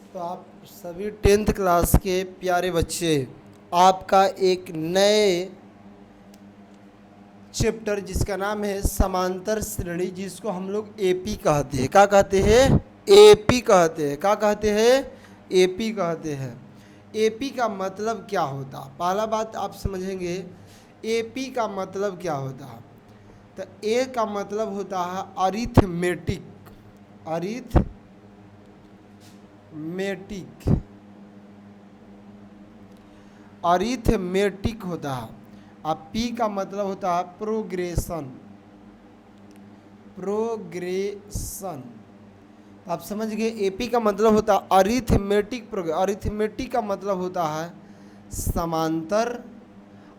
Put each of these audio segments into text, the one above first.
तो आप सभी 10th क्लास के प्यारे बच्चे, आपका एक नए चैप्टर जिसका नाम है समांतर श्रेणी, जिसको हम लोग एपी कहते हैं। क्या कहते हैं? एपी कहते हैं। क्या कहते हैं? एपी कहते हैं। एपी का मतलब क्या होता? पहला बात आप समझेंगे, एपी का मतलब क्या होता है। तो ए का मतलब होता है अरिथमेटिक। अरिथमेटिक होता है। अब पी का मतलब होता है प्रोग्रेशन। तो आप समझ गए, एपी का मतलब होता है अरिथमेटिक अरिथमेटिक का मतलब होता है समांतर,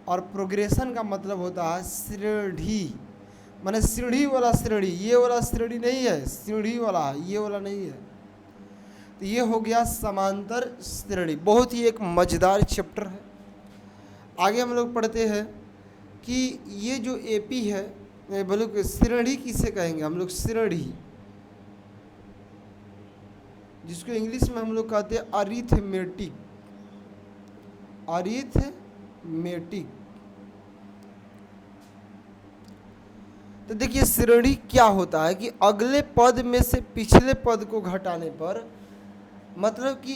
और प्रोग्रेशन का मतलब होता है श्रेणी। माने सीढ़ी वाला श्रेणी, ये वाला श्रेणी नहीं है, सीढ़ी वाला है, ये वाला नहीं है। तो ये हो गया समांतर श्रेणी। बहुत ही एक मजेदार चैप्टर है। आगे हम लोग पढ़ते हैं कि ये जो एपी है, बोलो कि श्रेणी किसे कहेंगे हम लोग? श्रेणी, जिसको इंग्लिश में हम लोग कहते हैं अरिथमेटिक। तो देखिए श्रेणी क्या होता है कि अगले पद में से पिछले पद को घटाने पर, मतलब कि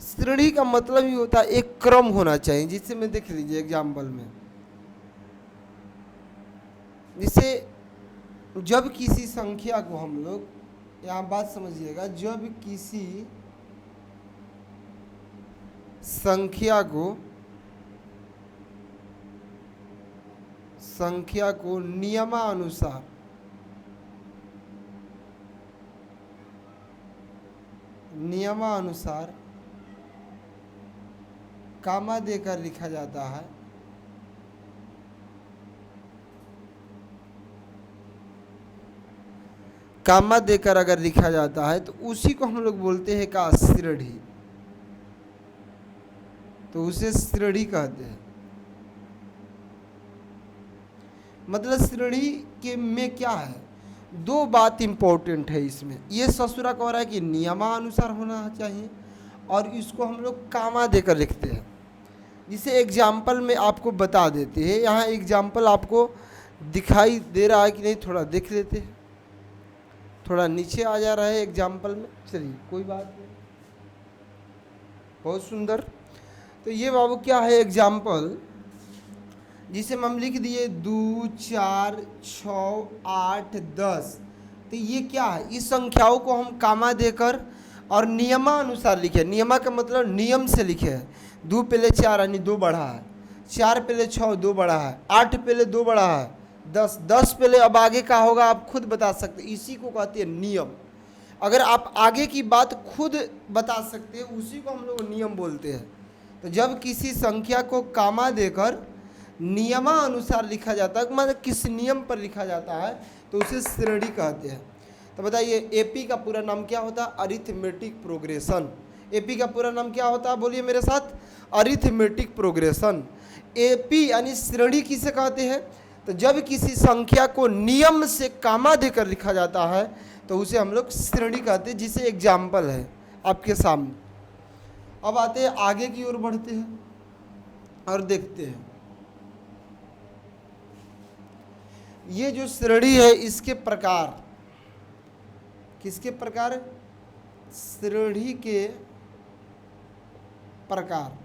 श्रेणी का मतलब ही होता है एक क्रम होना चाहिए। जिससे मैं देख लीजिए एग्जाम्पल में, जिसे जब किसी संख्या को हम लोग, यहाँ बात समझिएगा, जब किसी संख्या को नियमानुसार कामा देकर लिखा जाता है, कामा देकर अगर लिखा जाता है तो उसी को हम लोग बोलते हैं का श्रेणी। तो उसे श्रेणी कहते हैं। मतलब श्रेणी के में क्या है, दो बात इंपॉर्टेंट है इसमें। ये ससुरा कह रहा है कि नियमानुसार होना चाहिए, और इसको हम लोग कामा देकर लिखते हैं। जिसे एग्जाम्पल में आपको बता देते हैं। यहाँ एग्जाम्पल आपको दिखाई दे रहा है कि नहीं, थोड़ा देख लेते हैं। थोड़ा नीचे आ जा रहा है एग्जाम्पल में, चलिए कोई बात नहीं, बहुत सुंदर। तो ये बाबू क्या है एग्जाम्पल, जिसे हम लिख दिए 2, 4, 6, 8, 10। तो ये क्या है, इस संख्याओं को हम कामा देकर और नियमानुसार लिखे। नियमा का मतलब नियम से लिखे है। 2 पहले 4 यानी 2 बढ़ा है, 4 पहले 6 2 बढ़ा है, 8 पहले 2 बढ़ा है, 10 पहले, अब आगे का होगा आप खुद बता सकते। इसी को कहते हैं नियम। अगर आप आगे की बात खुद बता सकते हैं, उसी को हम लोग नियम बोलते हैं। तो जब किसी संख्या को कामा देकर नियमानुसार लिखा जाता है, मतलब किस नियम पर लिखा जाता है, तो उसे श्रेणी कहते हैं। तो बताइए एपी का पूरा नाम क्या होता है? Arithmetic progression. एपी का पूरा नाम क्या होता है? बोलिए मेरे साथ, अरिथमेटिक प्रोग्रेशन। एपी यानी श्रेणी किसे कहते हैं? तो जब किसी संख्या को नियम से कामा देकर लिखा जाता है तो उसे हम लोग श्रेणी कहते हैं। जिसे एग्जाम्पल है आपके सामने। अब आते हैं आगे की ओर बढ़ते हैं और देखते हैं ये जो श्रेणी है इसके प्रकार। किसके प्रकार? श्रेणी के प्रकार।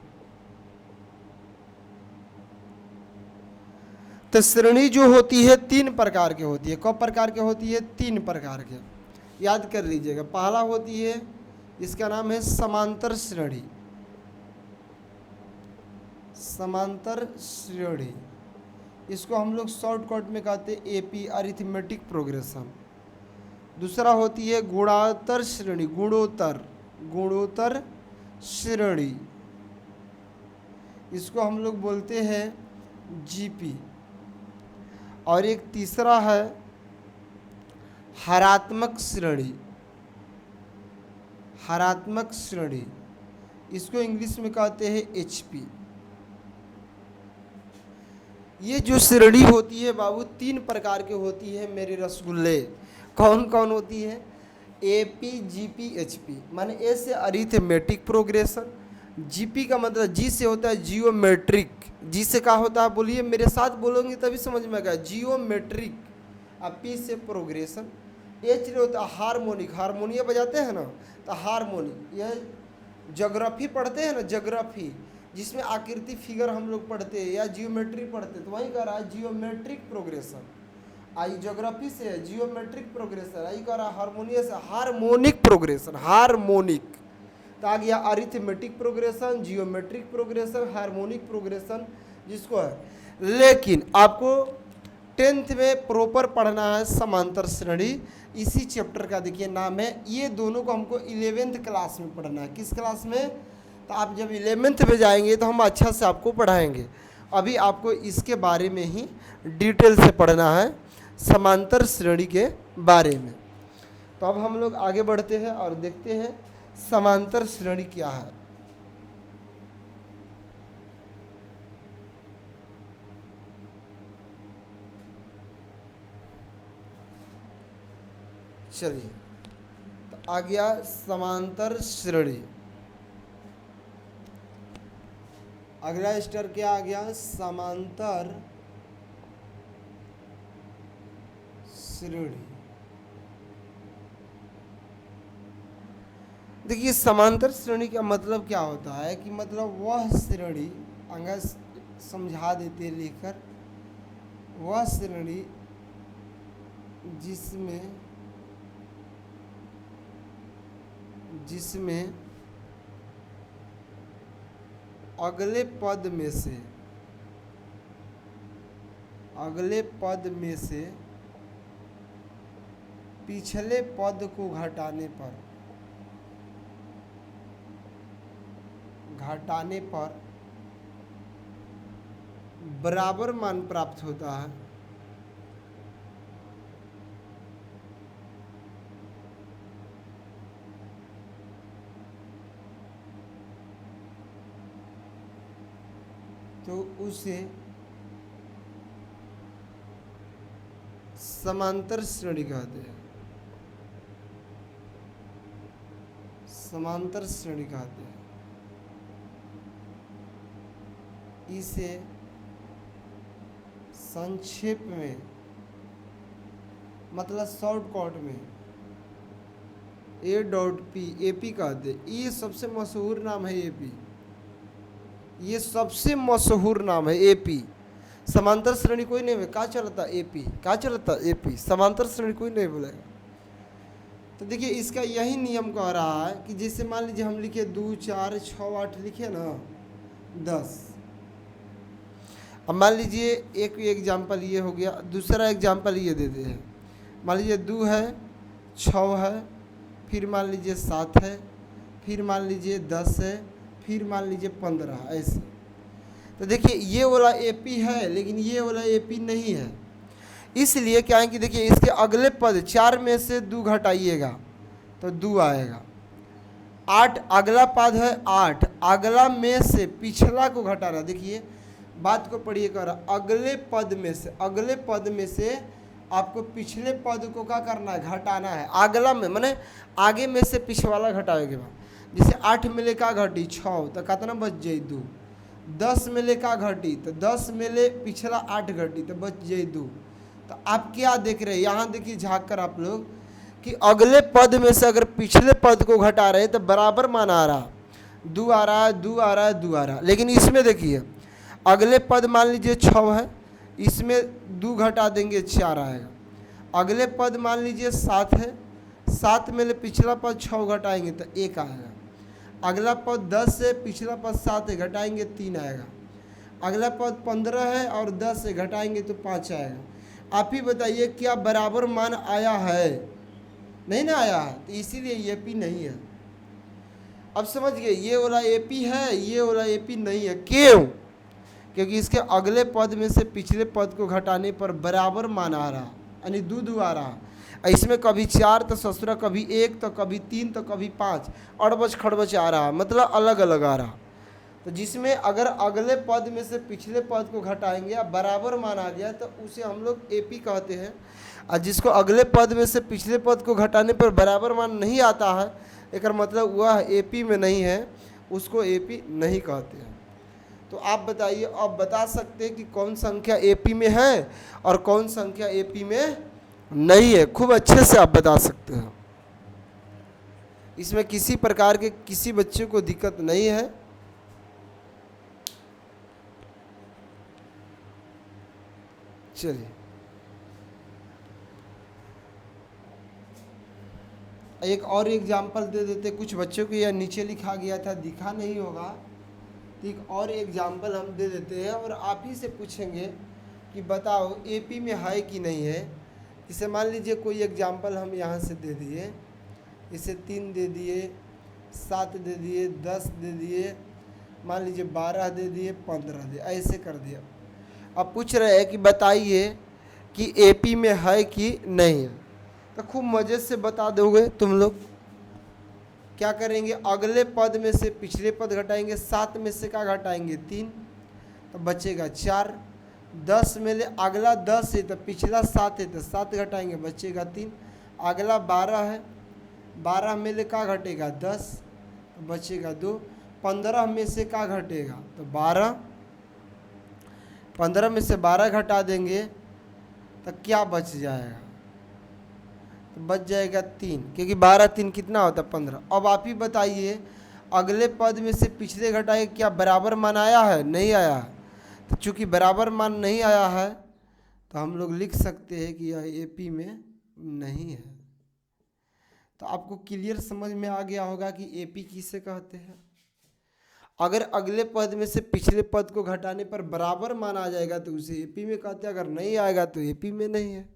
तो श्रेणी जो होती है 3 प्रकार की होती है। कब प्रकार की होती है? 3 प्रकार के। याद कर लीजिएगा। पहला होती है, इसका नाम है समांतर श्रेणी। समांतर श्रेणी, इसको हम लोग शॉर्टकट में कहते हैं एपी, अरिथमेटिक प्रोग्रेशन। दूसरा होती है गुणोत्तर श्रेणी, गुणोत्तर श्रेणी, इसको हम लोग बोलते हैं जीपी। और एक तीसरा है हरात्मक श्रेणी, इसको इंग्लिश में कहते हैं एचपी। ये जो श्रेणी होती है बाबू 3 प्रकार की होती है मेरे रसगुल्ले। कौन कौन होती है? AP GP HP, माने ए से अरिथमेटिक प्रोग्रेशन, GP का मतलब जी से होता है जियोमेट्रिक, जी से क्या होता है बोलिए, मेरे साथ बोलोगे तभी समझ में आएगा, जियोमेट्रिक। अब P से प्रोग्रेशन, H से होता है हारमोनिक, हारमोनियम बजाते हैं ना तो हारमोनिक, यह ज्योग्राफी पढ़ते हैं ना, ज्योग्राफी जिसमें आकृति फिगर हम लोग पढ़ते हैं या जियोमेट्री पढ़ते हैं, तो वहीं कह रहा है जियोमेट्रिक प्रोग्रेशन। आई ज्योग्राफी से है जियोमेट्रिक प्रोग्रेशन, आई कह रहा है हारमोनियम से हार्मोनिक प्रोग्रेशन, हार्मोनिक। तो आ गया arithmetic progression, geometric progression, harmonic progression जिसको है। लेकिन आपको 10th में प्रॉपर पढ़ना है समांतर श्रेणी, इसी चैप्टर का देखिए नाम है, ये दोनों को हमको 11th क्लास में पढ़ना है। किस क्लास में? तो आप जब 11th में जाएंगे तो हम अच्छा से आपको पढ़ाएंगे, अभी आपको इसके बारे में ही डिटेल से पढ़ना है, समांतर श्रेणी के बारे में। तो अब हम लोग आगे बढ़ते हैं और देखते हैं समांतर श्रेणी क्या है। चलिए, तो आ गया समांतर श्रेणी। अगला स्टेप क्या आ गया? समांतर श्रेणी। देखिए समांतर श्रेणी का मतलब क्या होता है कि मतलब वह श्रेणी, अंगा समझा देते लेकर, वह श्रेणी जिसमें अगले पद में से पिछले पद को घटाने पर बराबर मान प्राप्त होता है, तो उसे समांतर श्रेणी कहते हैं। समांतर श्रेणी कहते हैं। इसे संक्षेप में मतलब शॉर्टकट में AP कहते हैं। ये सबसे मशहूर नाम है AP, ये सबसे मशहूर नाम है AP। समांतर श्रेणी कोई नहीं है, क्या चलता AP, क्या चलता AP, समांतर श्रेणी कोई नहीं बोलेगा। तो देखिए इसका यही नियम कह रहा है कि जैसे मान लीजिए हम लिखे 2 4 6 8 लिखे ना 10। अब मान लीजिए एक एग्जाम्पल ये हो गया, दूसरा एग्जाम्पल ये देते हैं। मान लीजिए 2 है, 6 है, फिर मान लीजिए 7 है, फिर मान लीजिए 10 है, फिर मान लीजिए 15, ऐसे। तो देखिए ये वाला AP है लेकिन ये वाला AP नहीं है, इसलिए क्या है कि देखिए इसके अगले पद 4 में से 2 घटाइएगा तो 2 आएगा। 8 अगला पद है, 8 अगला में से पिछला को घटाना। देखिए बात को पढ़िए कर, अगले पद में से आपको पिछले पद को क्या करना है? घटाना है। अगला में माने आगे में से पिछवाला घटाएगा। जैसे 8 में ले का घटी 6 तो कितना बच जाए 2। 10 में ले का घटी तो 10 में ले पिछला 8 घटी तो बच जाए 2। तो आप क्या देख रहे हैं यहाँ? देखिए झाँक कर आप लोग कि अगले पद में से अगर पिछले पद को घटा रहे तो बराबर मान आ रहा, 2 आ रहा है, 2 आ रहा है, 2 आ रहा है। लेकिन इसमें देखिए अगले पद मान लीजिए 6 है, इसमें 2 घटा देंगे 4 आएगा। अगले पद मान लीजिए 7 है, 7 में ले पिछला पद 6 घटाएंगे तो 1 आएगा। अगला पद 10 है, पिछला पद 7 है, घटाएंगे 3 आएगा। अगला पद 15 है और 10 से घटाएंगे तो 5 आएगा। आप ही बताइए क्या बराबर मान आया है? नहीं ना आया है, तो इसीलिए AP नहीं है। अब समझ गए, ये वाला AP है, ये वाला AP नहीं है। क्यों? क्योंकि इसके अगले पद में से पिछले पद को घटाने पर बराबर मान आ रहा, यानी 2 आ रहा। इसमें कभी 4 तो ससुरा, कभी 1 तो कभी 3 तो कभी 5, अड़बच खड़बच आ रहा, मतलब अलग अलग आ रहा। तो जिसमें अगर अगले पद में से पिछले पद को घटाएंगे या बराबर मान आ गया तो उसे हम लोग एपी कहते हैं। और जिसको अगले पद में से पिछले पद को घटाने पर बराबर मान नहीं आता है, एक मतलब वह एपी में नहीं है, उसको एपी नहीं कहते हैं। तो आप बताइए, आप बता सकते हैं कि कौन संख्या एपी में है और कौन संख्या एपी में नहीं है। खूब अच्छे से आप बता सकते हैं, इसमें किसी प्रकार के किसी बच्चे को दिक्कत नहीं है। चलिए एक और एग्जाम्पल दे देते। कुछ बच्चों को यह नीचे लिखा गया था, दिखा नहीं होगा, तो एक और एग्जाम्पल हम दे देते हैं और आप ही से पूछेंगे कि बताओ एपी में है कि नहीं है। इसे मान लीजिए कोई एग्जाम्पल हम यहाँ से दे दिए, इसे 3 दे दिए, 7 दे दिए, 10 दे दिए, मान लीजिए 12 दे दिए, 15 दे, ऐसे कर दिया। अब पूछ रहे हैं कि बताइए कि एपी में है कि नहीं है। तो खूब मज़े से बता दोगे तुम लोग। क्या करेंगे, अगले पद में से पिछले पद घटाएंगे, 7 में से क्या घटाएंगे 3, तो बचेगा 4। 10 में ले अगला 10 है तो पिछला 7 है तो 7 घटाएंगे, बचेगा 3। अगला 12 है, 12 में ले क्या घटेगा 10 तो बचेगा 2। 15 में से क्या घटेगा तो 12, 15 में से 12 घटा देंगे तो क्या बच जाएगा, तो बच जाएगा 3, क्योंकि 12 3 कितना होता है 15। अब आप ही बताइए अगले पद में से पिछले घटाए क्या बराबर मान आया है, नहीं आया है। तो चूँकि बराबर मान नहीं आया है तो हम लोग लिख सकते हैं कि यह एपी में नहीं है। तो आपको क्लियर समझ में आ गया होगा कि एपी किसे कहते हैं। अगर अगले पद में से पिछले पद को घटाने पर बराबर मान आ जाएगा तो उसे एपी में कहते हैं, अगर नहीं आएगा तो एपी में नहीं है।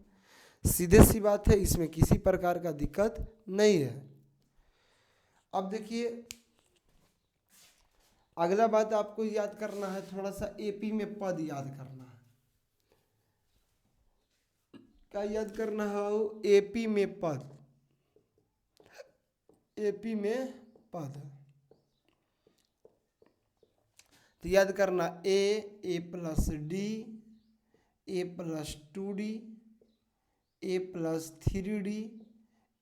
सीधे सी बात है, इसमें किसी प्रकार का दिक्कत नहीं है। अब देखिए अगला बात आपको याद करना है, थोड़ा सा एपी में पद याद करना है। क्या याद करना है, एपी में पद, एपी में पद। तो याद करना ए प्लस डी, ए प्लस 2d, ए प्लस 3d,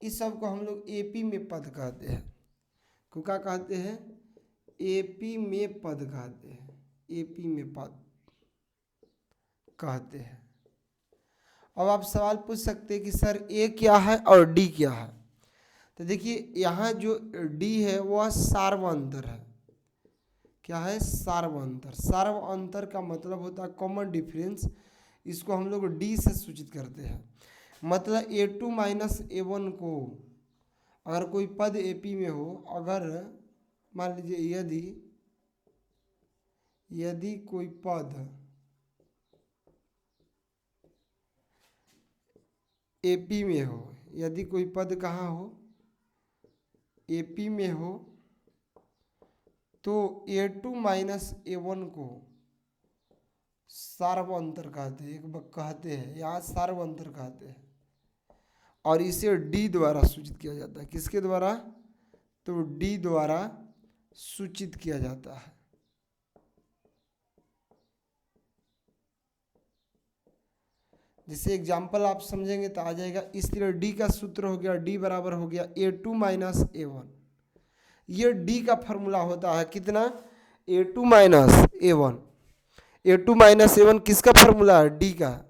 इस सब को हम लोग एपी में पद कहते हैं। को क्या कहते हैं, एपी में पद कहते हैं, एपी में पद कहते हैं। अब आप सवाल पूछ सकते हैं कि सर ए क्या है और डी क्या है। तो देखिए यहाँ जो डी है वह सार्वअंतर है। क्या है, सार्वअंतर। सार्वअंतर का मतलब होता है कॉमन डिफरेंस, इसको हम लोग डी से सूचित करते हैं। मतलब a2 माइनस a1 को अगर कोई पद एपी में हो, अगर मान लीजिए यदि कोई पद एपी में हो, यदि कोई पद कहाँ हो, एपी में हो, तो a2 माइनस a1 को सार्वअंतर कहते हैं, यहाँ सार्वअंतर कहते हैं। और इसे डी द्वारा सूचित किया जाता है। किसके द्वारा, तो डी द्वारा सूचित किया जाता है। जैसे एग्जाम्पल आप समझेंगे तो आ जाएगा। इस तरह डी का सूत्र हो गया, डी बराबर हो गया a2 माइनस a1। ये डी का फॉर्मूला होता है कितना, a2 minus a1। a2 minus a1 किसका फॉर्मूला है, डी का।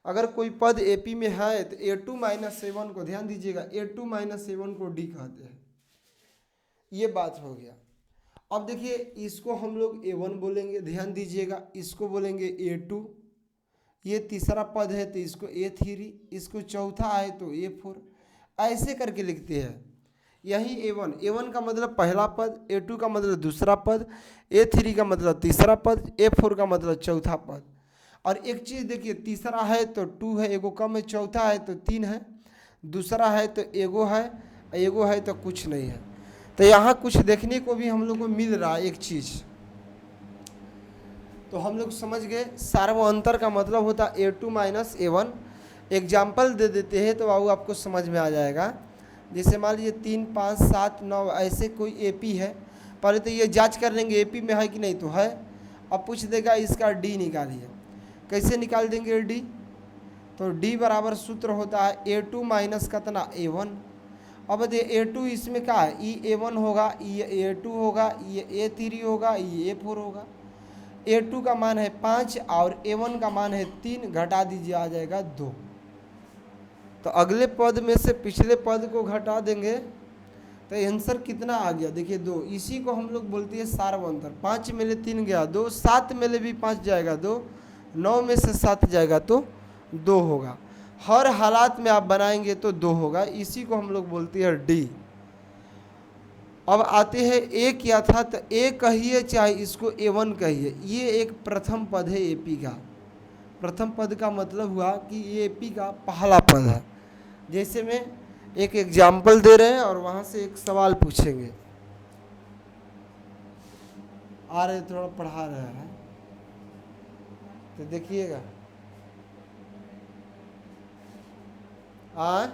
अगर कोई पद एपी में है तो a2 माइनस a1 को, ध्यान दीजिएगा, a2 माइनस a1 को डी कहते हैं। ये बात हो गया। अब देखिए इसको हम लोग a1 बोलेंगे, ध्यान दीजिएगा, इसको बोलेंगे a2। ये तीसरा पद है तो इसको a3, इसको चौथा है तो a4, ऐसे करके लिखते हैं। यही a1 का मतलब पहला पद, a2 का मतलब दूसरा पद, a3 का मतलब तीसरा पद, a4 का मतलब चौथा पद। और एक चीज़ देखिए, तीसरा है तो 2 है, एगो कम है, चौथा है तो 3 है, दूसरा है तो एगो है तो कुछ नहीं है। तो यहाँ कुछ देखने को भी हम लोग को मिल रहा है एक चीज़। तो हम लोग समझ गए सार्वअंतर का मतलब होता है a2 माइनस a1। एग्जाम्पल दे देते हैं तो बाबू आपको समझ में आ जाएगा। जैसे मान लीजिए 3 5 7 9 ऐसे कोई एपी है, पहले तो ये जांच कर लेंगे एपी में है कि नहीं, तो है। अब पूछ देगा इसका डी निकालिए। कैसे निकाल देंगे डी? तो डी बराबर सूत्र होता है A2 माइनस कितना A1। अब देखिए A2 इसमें क्या है, ई A1 होगा, ये A2 होगा, ये A3 होगा, ये A4 होगा। A2 का मान है 5 और A1 का मान है 3, घटा दीजिए आ जाएगा 2। तो अगले पद में से पिछले पद को घटा देंगे तो आंसर कितना आ गया, देखिए 2। इसी को हम लोग बोलते हैं सार्वंतर। 5 में ले 3 गया 2, 7 में ले भी 5 जाएगा 2, 9 में से 7 जाएगा तो 2 होगा। हर हालात में आप बनाएंगे तो 2 होगा, इसी को हम लोग बोलते हैं डी। अब आते हैं ए क्या था, तो ए कहिए चाहे इसको A1 कहिए, ये एक प्रथम पद है एपी का। प्रथम पद का मतलब हुआ कि ये एपी का पहला पद है। जैसे में एक एग्जाम्पल दे रहे हैं और वहाँ से एक सवाल पूछेंगे, आ रहे थोड़ा पढ़ा रहे हैं तो देखिएगा। हाँ